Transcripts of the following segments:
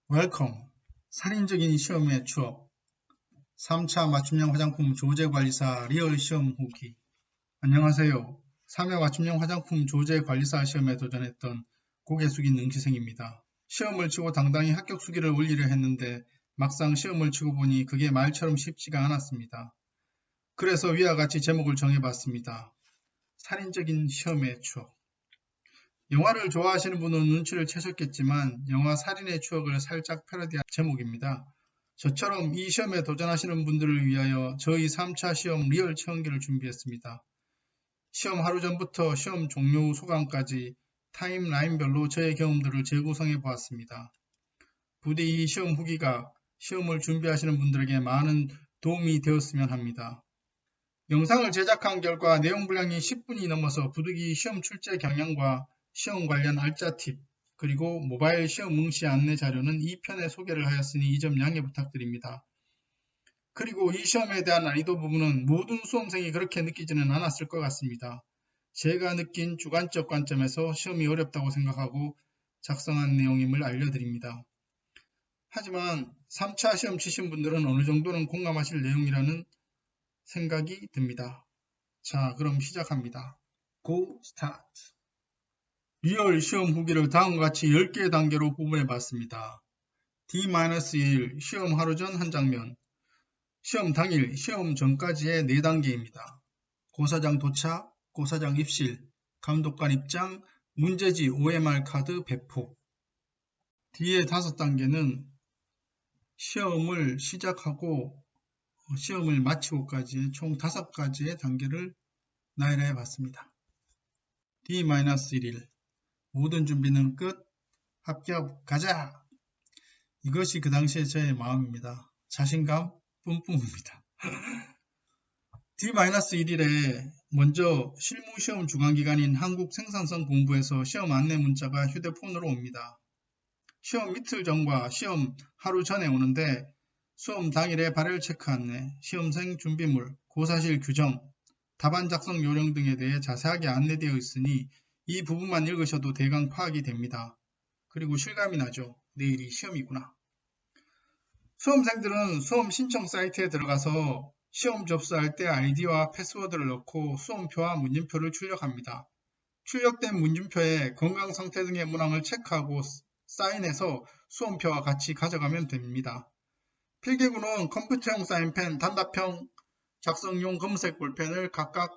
웰컴! 살인적인 시험의 추억 3차 맞춤형 화장품 조제관리사 리얼 시험 후기. 안녕하세요. 3회 맞춤형 화장품 조제관리사 시험에 도전했던 고개 숙인 응시생입니다. 시험을 치고 당당히 합격 수기를 올리려 했는데 막상 시험을 치고 보니 그게 말처럼 쉽지가 않았습니다. 그래서 위와 같이 제목을 정해봤습니다. 살인적인 시험의 추억. 영화를 좋아하시는 분은 눈치를 채셨겠지만 영화 살인의 추억을 살짝 패러디한 제목입니다. 저처럼 이 시험에 도전하시는 분들을 위하여 저희 3차 시험 리얼 체험기를 준비했습니다. 시험 하루 전부터 시험 종료 후 소감까지 타임라인별로 저의 경험들을 재구성해 보았습니다. 부디 이 시험 후기가 시험을 준비하시는 분들에게 많은 도움이 되었으면 합니다. 영상을 제작한 결과 내용 분량이 10분이 넘어서 부득이 시험 출제 경향과 시험 관련 알짜 팁, 그리고 모바일 시험 응시 안내 자료는 2편에 소개를 하였으니 이 점 양해 부탁드립니다. 그리고 이 시험에 대한 난이도 부분은 모든 수험생이 그렇게 느끼지는 않았을 것 같습니다. 제가 느낀 주관적 관점에서 시험이 어렵다고 생각하고 작성한 내용임을 알려드립니다. 하지만 3차 시험 치신 분들은 어느 정도는 공감하실 내용이라는 생각이 듭니다. 자, 그럼 시작합니다. Go start! 리얼 시험 후기를 다음과 같이 10개의 단계로 구분해 봤습니다. D-1 시험 하루 전 한 장면, 시험 당일, 시험 전까지의 4단계입니다. 고사장 도착, 고사장 입실, 감독관 입장, 문제지 OMR 카드 배포. 뒤에 5단계는 시험을 시작하고 시험을 마치고까지 총 5가지의 단계를 나열해 봤습니다. D-1 모든 준비는 끝, 합격, 가자! 이것이 그 당시에 저의 마음입니다. 자신감 뿜뿜입니다. D-1일에 먼저 실무시험 주간기간인 한국생산성공부에서 시험 안내 문자가 휴대폰으로 옵니다. 시험 이틀 전과 시험 하루 전에 오는데 수험 당일에 발열 체크 안내, 시험생 준비물, 고사실 규정, 답안 작성 요령 등에 대해 자세하게 안내되어 있으니 이 부분만 읽으셔도 대강 파악이 됩니다. 그리고 실감이 나죠. 내일이 시험이구나. 수험생들은 수험 신청 사이트에 들어가서 시험 접수할 때 아이디와 패스워드를 넣고 수험표와 문진표를 출력합니다. 출력된 문진표에 건강 상태 등의 문항을 체크하고 사인해서 수험표와 같이 가져가면 됩니다. 필기구는 컴퓨터용 사인펜, 단답형 작성용 검은색 볼펜을 각각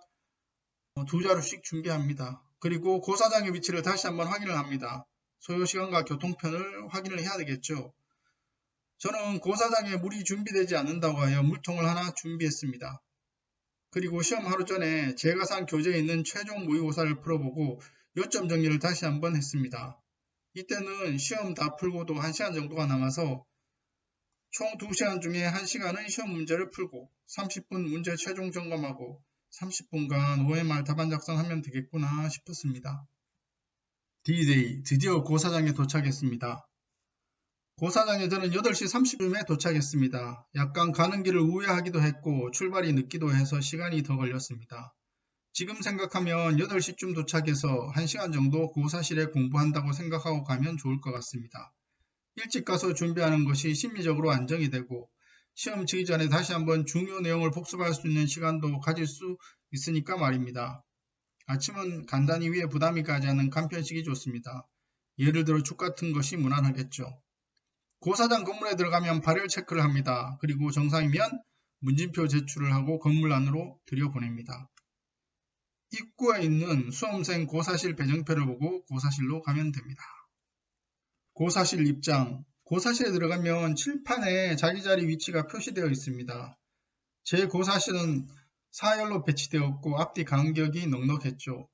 2자루씩 준비합니다. 그리고 고사장의 위치를 다시 한번 확인을 합니다. 소요시간과 교통편을 확인을 해야 되겠죠. 저는 고사장에 물이 준비되지 않는다고 하여 물통을 하나 준비했습니다. 그리고 시험 하루 전에 제가 산 교재에 있는 최종 모의고사를 풀어보고 요점 정리를 다시 한번 했습니다. 이때는 시험 다 풀고도 1시간 정도가 남아서 총 2시간 중에 1시간은 시험 문제를 풀고 30분 문제 최종 점검하고 30분간 OMR 답안 작성하면 되겠구나 싶었습니다. D-Day, 드디어 고사장에 도착했습니다. 고사장에 저는 8시 30분에 도착했습니다. 약간 가는 길을 우회하기도 했고 출발이 늦기도 해서 시간이 더 걸렸습니다. 지금 생각하면 8시쯤 도착해서 1시간 정도 고사실에 공부한다고 생각하고 가면 좋을 것 같습니다. 일찍 가서 준비하는 것이 심리적으로 안정이 되고 시험 치기 전에 다시 한번 중요 내용을 복습할 수 있는 시간도 가질 수 있으니까 말입니다. 아침은 간단히 위에 부담이 가지 않는 간편식이 좋습니다. 예를 들어 죽 같은 것이 무난하겠죠. 고사장 건물에 들어가면 발열 체크를 합니다. 그리고 정상이면 문진표 제출을 하고 건물 안으로 들여보냅니다. 입구에 있는 수험생 고사실 배정표를 보고 고사실로 가면 됩니다. 고사실 입장. 고사실에 들어가면 칠판에 자기 자리 위치가 표시되어 있습니다. 제 고사실은 4열로 배치되었고 앞뒤 간격이 넉넉했죠.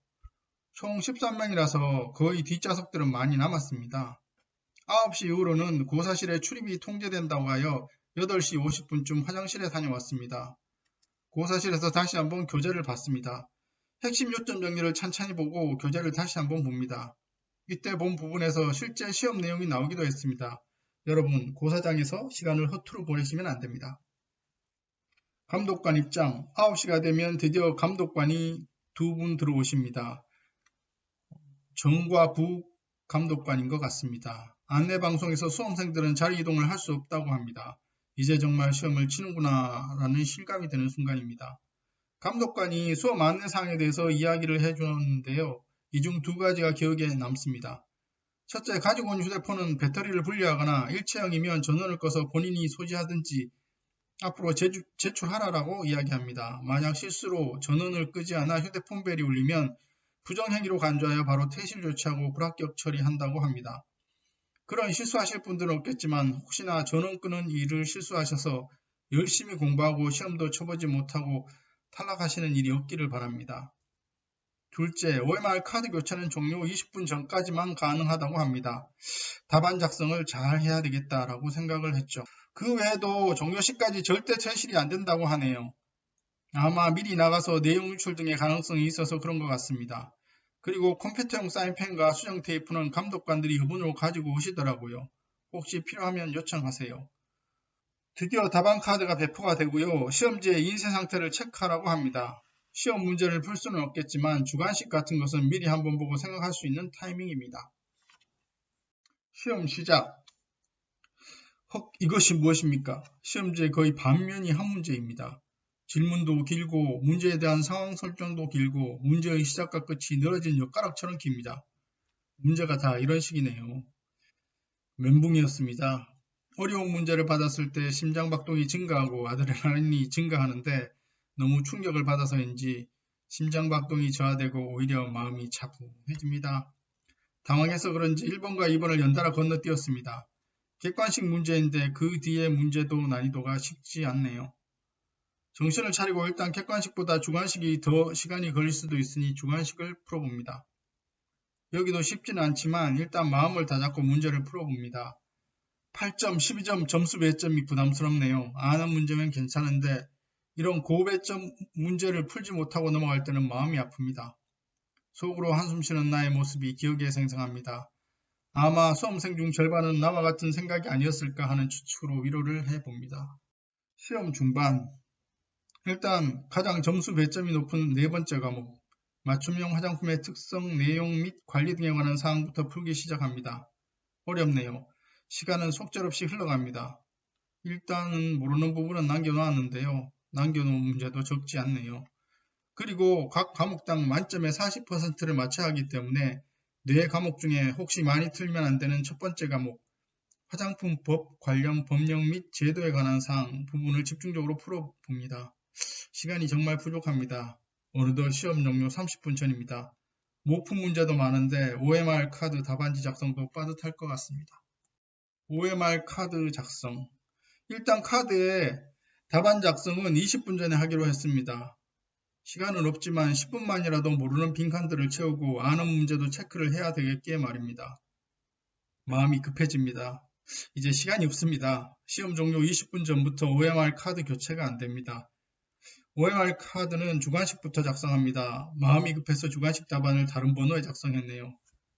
총 13명이라서 거의 뒷좌석들은 많이 남았습니다. 9시 이후로는 고사실에 출입이 통제된다고 하여 8시 50분쯤 화장실에 다녀왔습니다. 고사실에서 다시 한번 교재를 봤습니다. 핵심 요점 정리를 찬찬히 보고 교재를 다시 한번 봅니다. 이때 본 부분에서 실제 시험 내용이 나오기도 했습니다. 여러분, 고사장에서 시간을 허투루 보내시면 안됩니다. 감독관 입장. 9시가 되면 드디어 감독관이 2분 들어오십니다. 정과 부 감독관인 것 같습니다. 안내방송에서 수험생들은 자리 이동을 할 수 없다고 합니다. 이제 정말 시험을 치는구나 라는 실감이 드는 순간입니다. 감독관이 수업 안내사항에 대해서 이야기를 해주었는데요. 이 중 두 가지가 기억에 남습니다. 첫째, 가지고 온 휴대폰은 배터리를 분리하거나 일체형이면 전원을 꺼서 본인이 소지하든지 앞으로 제출하라고 이야기합니다. 만약 실수로 전원을 끄지 않아 휴대폰 벨이 울리면 부정행위로 간주하여 바로 퇴실 조치하고 불합격 처리한다고 합니다. 그런 실수하실 분들은 없겠지만 혹시나 전원 끄는 일을 실수하셔서 열심히 공부하고 시험도 쳐보지 못하고 탈락하시는 일이 없기를 바랍니다. 둘째, OMR 카드 교체는 종료 20분 전까지만 가능하다고 합니다. 답안 작성을 잘 해야 되겠다라고 생각을 했죠. 그 외에도 종료 시까지 절대 퇴실이 안 된다고 하네요. 아마 미리 나가서 내용 유출 등의 가능성이 있어서 그런 것 같습니다. 그리고 컴퓨터용 사인펜과 수정 테이프는 감독관들이 여분으로 가지고 오시더라고요. 혹시 필요하면 요청하세요. 드디어 답안 카드가 배포가 되고요. 시험지의 인쇄 상태를 체크하라고 합니다. 시험 문제를 풀 수는 없겠지만 주관식 같은 것은 미리 한번 보고 생각할 수 있는 타이밍입니다. 시험 시작. 이것이 무엇입니까? 시험지의 거의 반면이 한 문제입니다. 질문도 길고 문제에 대한 상황 설정도 길고 문제의 시작과 끝이 늘어진 엿가락처럼 깁니다. 문제가 다 이런 식이네요. 멘붕이었습니다. 어려운 문제를 받았을 때 심장박동이 증가하고 아드레날린이 증가하는데 너무 충격을 받아서인지 심장박동이 저하되고 오히려 마음이 차분해집니다. 당황해서 그런지 1번과 2번을 연달아 건너뛰었습니다. 객관식 문제인데 그 뒤에 문제도 난이도가 쉽지 않네요. 정신을 차리고 일단 객관식보다 주관식이 더 시간이 걸릴 수도 있으니 주관식을 풀어봅니다. 여기도 쉽지는 않지만 일단 마음을 다잡고 문제를 풀어봅니다. 8점, 12점 점수 배점이 부담스럽네요. 아는 문제면 괜찮은데 이런 고배점 문제를 풀지 못하고 넘어갈 때는 마음이 아픕니다. 속으로 한숨 쉬는 나의 모습이 기억에 생생합니다. 아마 수험생 중 절반은 나와 같은 생각이 아니었을까 하는 추측으로 위로를 해봅니다. 시험 중반. 일단 가장 점수 배점이 높은 네 번째 과목, 맞춤형 화장품의 특성, 내용 및 관리 등에 관한 사항부터 풀기 시작합니다. 어렵네요. 시간은 속절없이 흘러갑니다. 일단은 모르는 부분은 남겨놓았는데요. 남겨놓은 문제도 적지 않네요. 그리고 각 과목당 만점의 40%를 맞춰야 하기 때문에 네 과목 중에 혹시 많이 틀면 안 되는 첫 번째 과목, 화장품법 관련 법령 및 제도에 관한 사항 부분을 집중적으로 풀어봅니다. 시간이 정말 부족합니다. 어느덧 시험 종료 30분 전입니다. 못 푼 문제도 많은데 OMR 카드 답안지 작성도 빠듯할 것 같습니다. OMR 카드 작성. 일단 카드에 답안 작성은 20분 전에 하기로 했습니다. 시간은 없지만 10분만이라도 모르는 빈칸들을 채우고 아는 문제도 체크를 해야 되겠기에 말입니다. 마음이 급해집니다. 이제 시간이 없습니다. 시험 종료 20분 전부터 OMR 카드 교체가 안 됩니다. OMR 카드는 주관식부터 작성합니다. 마음이 급해서 주관식 답안을 다른 번호에 작성했네요.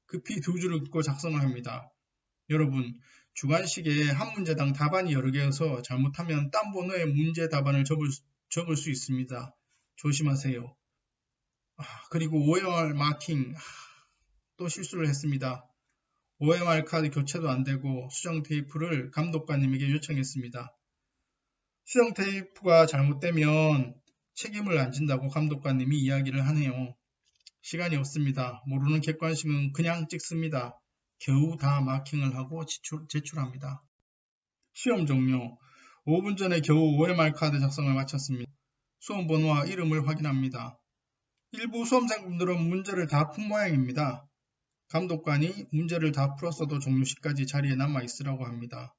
급히 두 줄을 긋고 작성을 합니다. 여러분, 주관식에 한 문제당 답안이 여러 개여서 잘못하면 딴 번호의 문제 답안을 적을 수 있습니다. 조심하세요. 그리고 OMR 마킹, 또 실수를 했습니다. OMR 카드 교체도 안 되고 수정 테이프를 감독관님에게 요청했습니다. 수정 테이프가 잘못되면 책임을 안 진다고 감독관님이 이야기를 하네요. 시간이 없습니다. 모르는 객관식은 그냥 찍습니다. 겨우 다 마킹을 하고 제출합니다. 시험 종료. 5분 전에 겨우 OMR 카드 작성을 마쳤습니다. 수험 번호와 이름을 확인합니다. 일부 수험생분들은 문제를 다 푼 모양입니다. 감독관이 문제를 다 풀었어도 종료 시까지 자리에 남아 있으라고 합니다.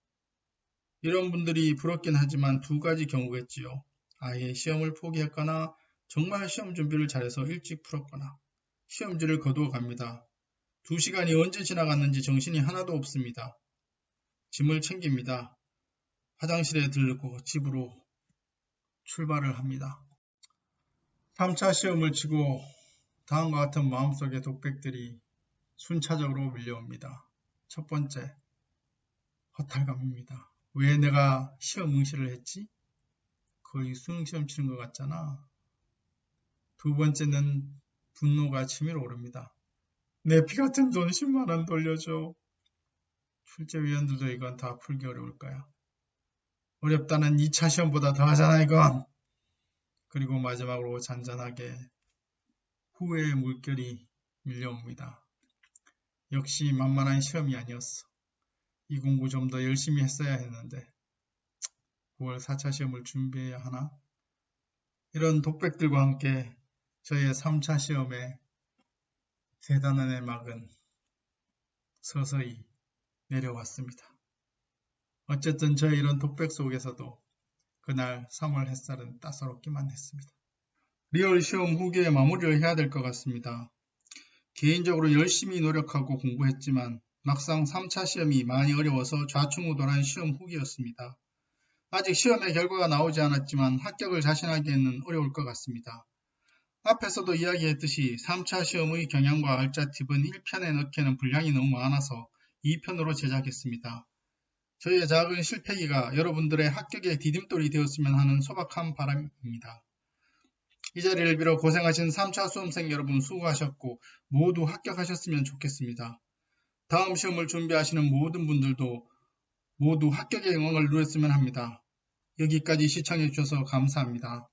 이런 분들이 부럽긴 하지만 두 가지 경우겠지요. 아예 시험을 포기했거나 정말 시험 준비를 잘해서 일찍 풀었거나 시험지를 거두어 갑니다. 2시간이 언제 지나갔는지 정신이 하나도 없습니다. 짐을 챙깁니다. 화장실에 들르고 집으로 출발을 합니다. 3차 시험을 치고 다음과 같은 마음속의 독백들이 순차적으로 밀려옵니다. 첫 번째, 허탈감입니다. 왜 내가 시험 응시를 했지? 거의 수능시험 치는 것 같잖아. 두 번째는 분노가 치밀어 오릅니다. 내 피 같은 돈 10만원 돌려줘. 출제위원들도 이건 다 풀기 어려울 거야. 어렵다는 2차 시험보다 더 하잖아 이건. 그리고 마지막으로 잔잔하게 후회의 물결이 밀려옵니다. 역시 만만한 시험이 아니었어. 이 공부 좀 더 열심히 했어야 했는데 9월 4차 시험을 준비해야 하나? 이런 독백들과 함께 저의 3차 시험의 세 단원의 막은 서서히 내려왔습니다. 어쨌든 저의 이런 독백 속에서도 그날 3월 햇살은 따사롭기만 했습니다. 리얼 시험 후기에 마무리를 해야 될 것 같습니다. 개인적으로 열심히 노력하고 공부했지만 막상 3차 시험이 많이 어려워서 좌충우돌한 시험 후기였습니다. 아직 시험의 결과가 나오지 않았지만 합격을 자신하기에는 어려울 것 같습니다. 앞에서도 이야기했듯이 3차 시험의 경향과 알짜 팁은 1편에 넣기에는 분량이 너무 많아서 2편으로 제작했습니다. 저희의 작은 실패기가 여러분들의 합격의 디딤돌이 되었으면 하는 소박한 바람입니다. 이 자리를 빌어 고생하신 3차 수험생 여러분 수고하셨고 모두 합격하셨으면 좋겠습니다. 다음 시험을 준비하시는 모든 분들도 모두 합격의 영광을 누렸으면 합니다. 여기까지 시청해 주셔서 감사합니다.